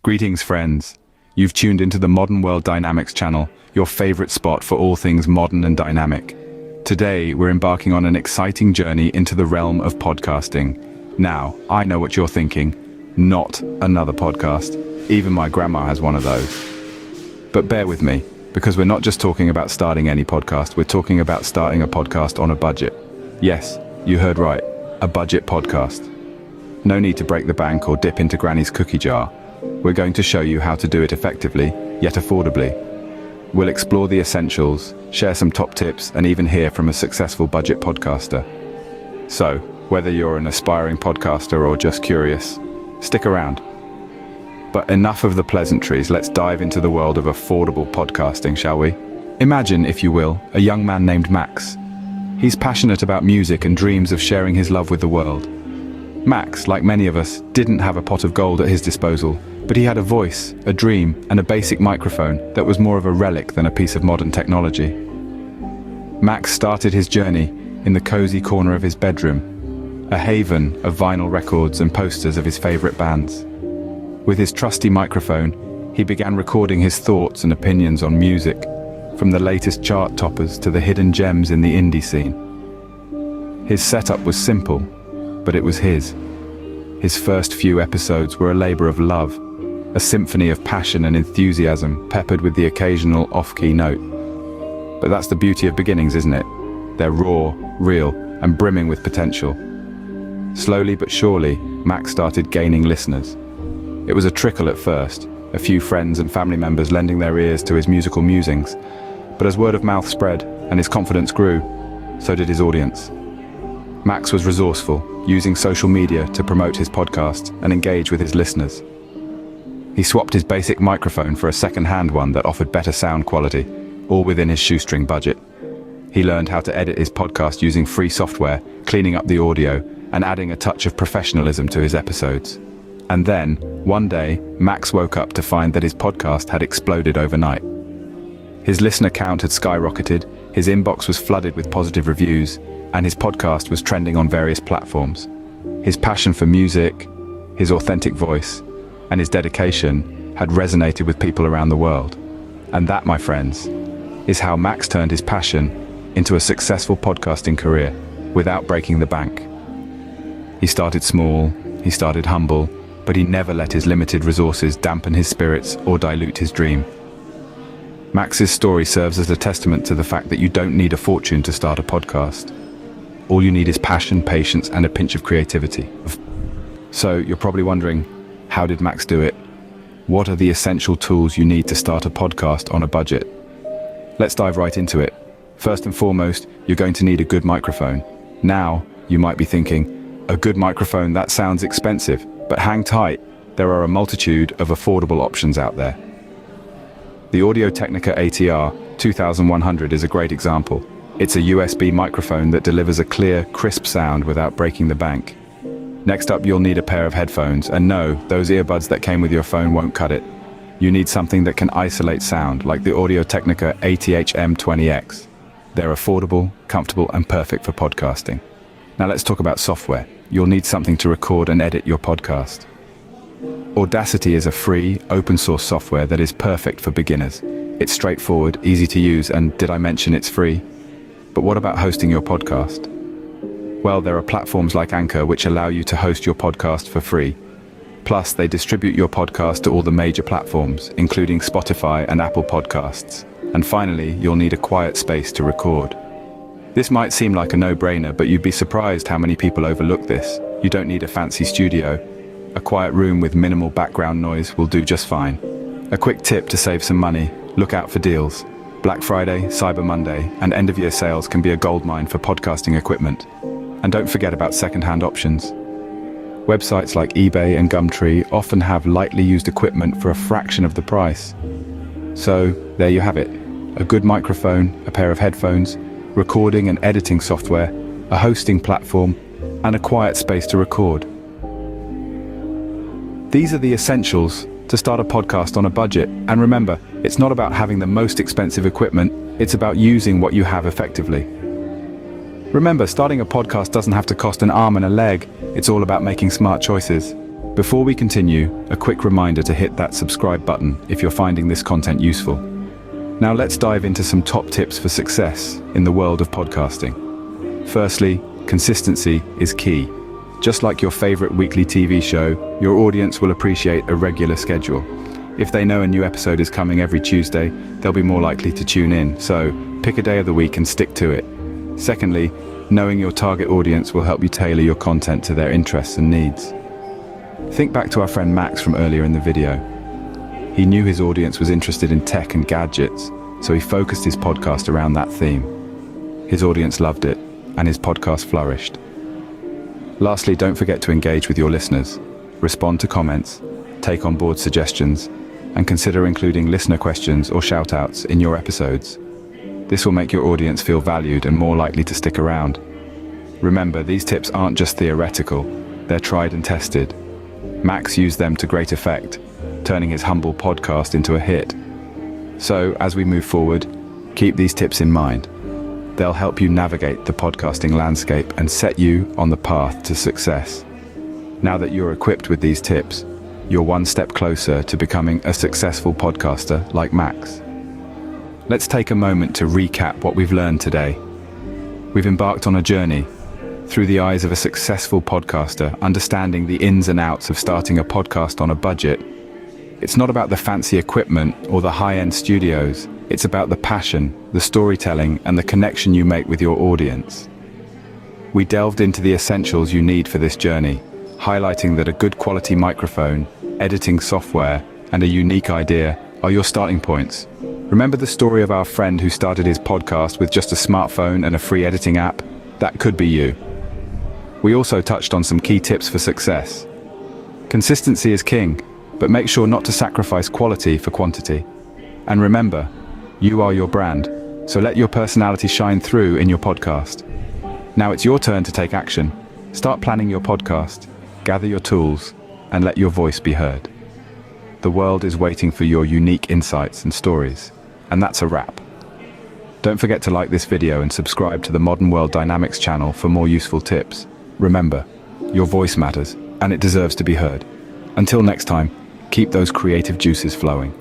Greetings, friends. You've tuned into the Modern World Dynamics channel, your favorite spot for all things modern and dynamic. Today, we're embarking on an exciting journey into the realm of podcasting. Now, I know what you're thinking. Not another podcast. Even my grandma has one of those. But bear with me, because we're not just talking about starting any podcast, we're talking about starting a podcast on a budget. Yes, you heard right, a budget podcast. No need to break the bank or dip into Granny's cookie jar. We're going to show you how to do it effectively, yet affordably. We'll explore the essentials, share some top tips, and even hear from a successful budget podcaster. So, whether you're an aspiring podcaster or just curious, stick around. But enough of the pleasantries, let's dive into the world of affordable podcasting, shall we? Imagine, if you will, a young man named Max. He's passionate about music and dreams of sharing his love with the world. Max, like many of us, didn't have a pot of gold at his disposal, but he had a voice, a dream, and a basic microphone that was more of a relic than a piece of modern technology. Max started his journey in the cozy corner of his bedroom, a haven of vinyl records and posters of his favorite bands. With his trusty microphone, he began recording his thoughts and opinions on music, from the latest chart toppers to the hidden gems in the indie scene. His setup was simple, but it was his. His first few episodes were a labor of love, a symphony of passion and enthusiasm peppered with the occasional off-key note. But that's the beauty of beginnings, isn't it? They're raw, real, and brimming with potential. Slowly but surely, Max started gaining listeners. It was a trickle at first, a few friends and family members lending their ears to his musical musings. But as word of mouth spread and his confidence grew, so did his audience. Max was resourceful, using social media to promote his podcast and engage with his listeners. He swapped his basic microphone for a second-hand one that offered better sound quality, all within his shoestring budget. He learned how to edit his podcast using free software, cleaning up the audio, and adding a touch of professionalism to his episodes. And then, one day, Max woke up to find that his podcast had exploded overnight. His listener count had skyrocketed, his inbox was flooded with positive reviews, and his podcast was trending on various platforms. His passion for music, his authentic voice, and his dedication had resonated with people around the world. And that, my friends, is how Max turned his passion into a successful podcasting career without breaking the bank. He started small, he started humble, but he never let his limited resources dampen his spirits or dilute his dream. Max's story serves as a testament to the fact that you don't need a fortune to start a podcast. All you need is passion, patience, and a pinch of creativity. So you're probably wondering, how did Max do it? What are the essential tools you need to start a podcast on a budget? Let's dive right into it. First and foremost, you're going to need a good microphone. Now, you might be thinking, a good microphone, that sounds expensive, but hang tight. There are a multitude of affordable options out there. The Audio-Technica ATR 2100 is a great example. It's a USB microphone that delivers a clear, crisp sound without breaking the bank. Next up, you'll need a pair of headphones, and no, those earbuds that came with your phone won't cut it. You need something that can isolate sound, like the Audio-Technica ATH-M20X. They're affordable, comfortable, and perfect for podcasting. Now let's talk about software. You'll need something to record and edit your podcast. Audacity is a free, open-source software that is perfect for beginners. It's straightforward, easy to use, and did I mention it's free? But what about hosting your podcast? Well, there are platforms like Anchor which allow you to host your podcast for free. Plus, they distribute your podcast to all the major platforms, including Spotify and Apple Podcasts. And finally, you'll need a quiet space to record. This might seem like a no-brainer, but you'd be surprised how many people overlook this. You don't need a fancy studio. A quiet room with minimal background noise will do just fine. A quick tip to save some money: look out for deals. Black Friday, Cyber Monday, and end-of-year sales can be a goldmine for podcasting equipment. And don't forget about second-hand options. Websites like eBay and Gumtree often have lightly used equipment for a fraction of the price. So, there you have it. A good microphone, a pair of headphones, recording and editing software, a hosting platform, and a quiet space to record. These are the essentials to start a podcast on a budget. And remember, it's not about having the most expensive equipment, it's about using what you have effectively. Remember, starting a podcast doesn't have to cost an arm and a leg, it's all about making smart choices. Before we continue, a quick reminder to hit that subscribe button if you're finding this content useful. Now let's dive into some top tips for success in the world of podcasting. Firstly, consistency is key. Just like your favorite weekly TV show, your audience will appreciate a regular schedule. If they know a new episode is coming every Tuesday, they'll be more likely to tune in, so pick a day of the week and stick to it. Secondly, knowing your target audience will help you tailor your content to their interests and needs. Think back to our friend Max from earlier in the video. He knew his audience was interested in tech and gadgets, so he focused his podcast around that theme. His audience loved it, and his podcast flourished. Lastly, don't forget to engage with your listeners. Respond to comments, take on board suggestions, and consider including listener questions or shout-outs in your episodes. This will make your audience feel valued and more likely to stick around. Remember, these tips aren't just theoretical, they're tried and tested. Max used them to great effect, turning his humble podcast into a hit. So, as we move forward, keep these tips in mind. They'll help you navigate the podcasting landscape and set you on the path to success. Now that you're equipped with these tips, you're one step closer to becoming a successful podcaster like Max. Let's take a moment to recap what we've learned today. We've embarked on a journey through the eyes of a successful podcaster, understanding the ins and outs of starting a podcast on a budget. It's not about the fancy equipment or the high-end studios. It's about the passion, the storytelling, and the connection you make with your audience. We delved into the essentials you need for this journey, highlighting that a good quality microphone, editing software, and a unique idea are your starting points. Remember the story of our friend who started his podcast with just a smartphone and a free editing app? That could be you. We also touched on some key tips for success. Consistency is king, but make sure not to sacrifice quality for quantity. And remember, you are your brand, so let your personality shine through in your podcast. Now it's your turn to take action. Start planning your podcast, gather your tools, and let your voice be heard. The world is waiting for your unique insights and stories, and that's a wrap. Don't forget to like this video and subscribe to the Modern World Dynamics channel for more useful tips. Remember, your voice matters, and it deserves to be heard. Until next time, keep those creative juices flowing.